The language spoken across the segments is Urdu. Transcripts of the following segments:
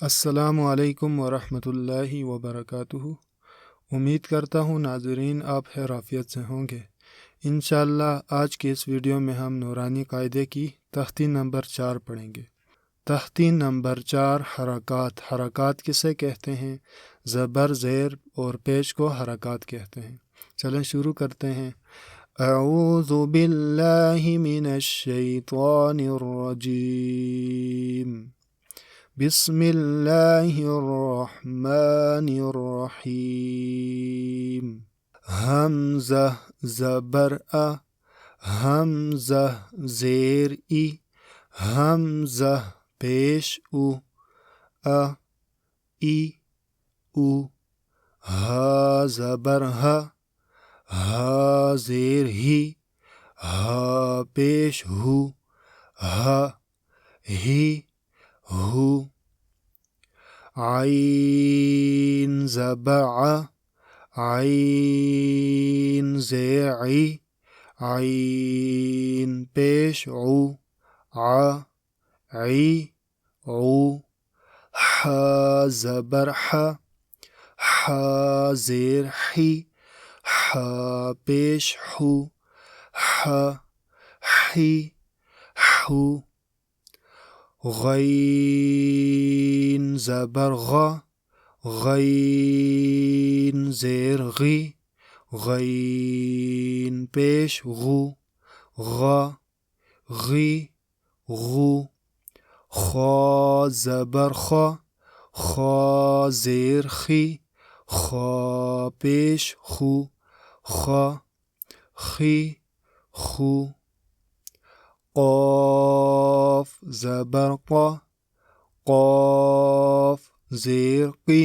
السلام علیکم ورحمۃ اللہ وبرکاتہ۔ امید کرتا ہوں ناظرین آپ خیر عافیت سے ہوں گے۔ انشاءاللہ آج کے اس ویڈیو میں ہم نورانی قاعدے کی تختی نمبر 4 پڑھیں گے۔ تختی نمبر 4 حرکات۔ حرکات کسے کہتے ہیں؟ زبر، زیر اور پیش کو حرکات کہتے ہیں۔ چلیں شروع کرتے ہیں۔ اعوذ باللہ من الشیطان الرجیم، بسم اللہ الرحمن الرحیم۔ حمزہ زبر ا، حمزہ زیر ای، حمزہ پیش او، ای او۔ ہا زبر ہا، ہا زیر ہی، ہا پیش ہو، ہا ہی ہو۔ عین زبر ع، عین زیر عی، عین پیش عو، عی عو۔ حا زبر ح، حا زیر حی، حا پیش حو، حی حو۔ غین زبر غ، غین زیر غی، غین پیش غو، غی غو۔ خا زبر خ، خا زیر خی، خا پیش خو، خی خو۔ قاف زبر ق، قاف زیر قی،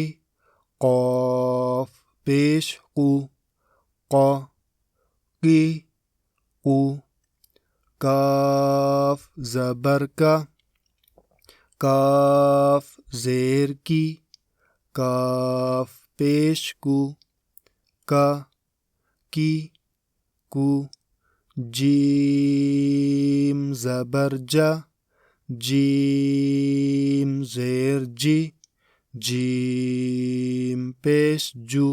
قاف پیش قو، قی قو۔ کاف زبر کا، کاف زیر کی، کاف پیش کو، کی کو۔ جیم زبر جا، جیم زیر جی، جیم پیش جو،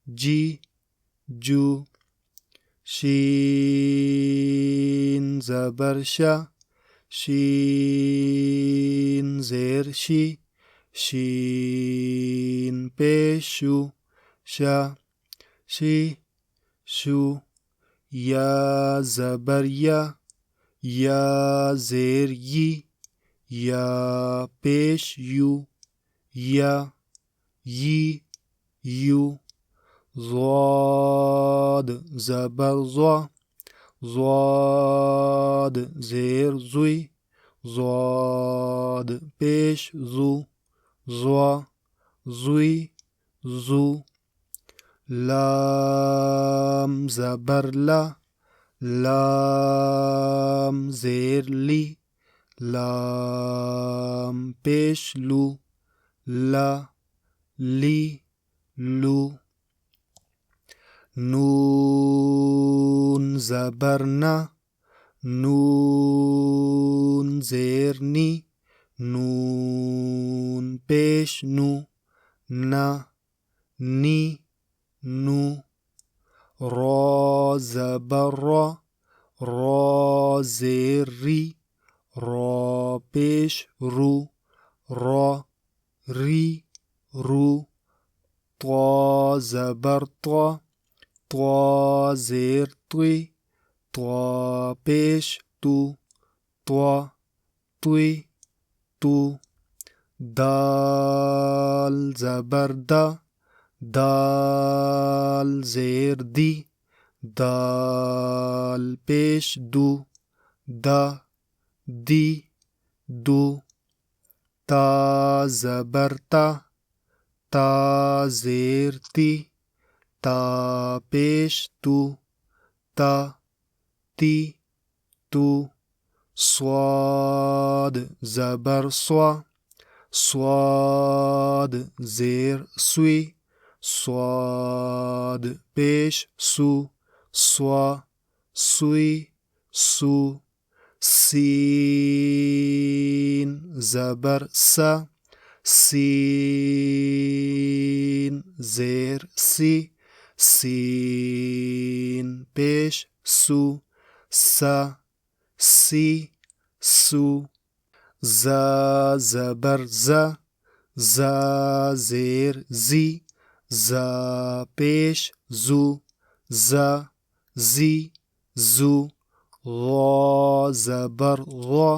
جی جو۔ شین زبر شا، شین زیر شی، شین پیش شو، شی شو۔ یا زبر یا، یا زیر یی، یا پیش یو، یی یو۔ ضاد زبر ضا، ضاد زیر زوی، ضاد پیش زو، زوی زو۔ لام زبر لا، لام زیر لی، لام پیش لو، لی لو۔ نون زبر نا، نون زیر نی، نون پیش نو، نی نو۔ را زبر را، را زیر ری، را پیش رو، ری رو۔ طا زبر طا، طا زیر طوی، طا پیش تو، تو۔ دال زبر دا، دال زیر دی، دال پیش دو، دی دو۔ تا زبر تا، تا زیر تی، تا پیش تو، تی تو۔ صاد زبر صا، صاد زیر سوی، صاد پیش سو، سوی سو۔ سین زبر سا سین زیر سی سین پیش سو سا سی سو زا زبر زا زا زیر زی زا پیش زو زا زی زو غا زبر غا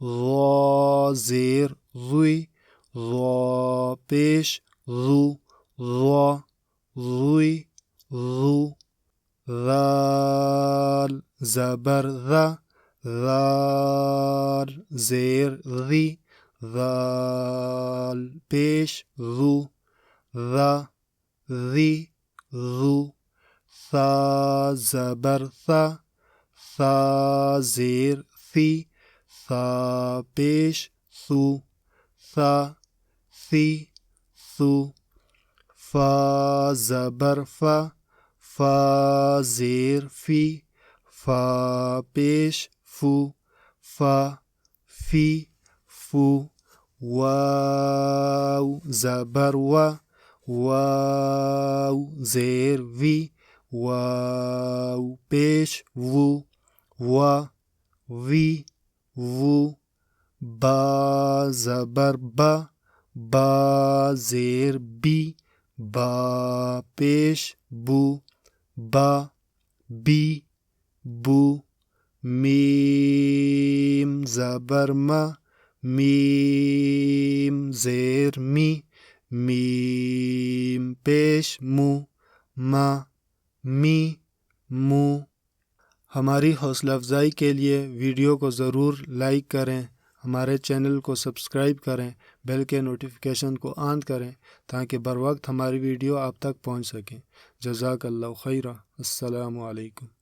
غا زیر غوی غا پیش غو غا غوی غو ذال زبر ذا ذال زیر ذی ذال پیش ذو ذا ذی ذو ثا زبر ثا ثا زیر ثی ثا پیش ثو ثا ثی ثو فا زبر فا فا زیر فی فا پیش فو فا فی فو واو زبر وا واو زیر وی واو پیش وو وا وی وو با زبر با با زیر بی با پیش بو با بی بو میم زبر ما میم زیر می میم پیش مو ما می مو ہماری حوصلہ افزائی کے لیے ویڈیو کو ضرور لائک کریں، ہمارے چینل کو سبسکرائب کریں، بیل کے نوٹیفیکیشن کو آن کریں تاکہ بر وقت ہماری ویڈیو آپ تک پہنچ سکیں۔ جزاک اللہ خیرہ۔ السلام علیکم۔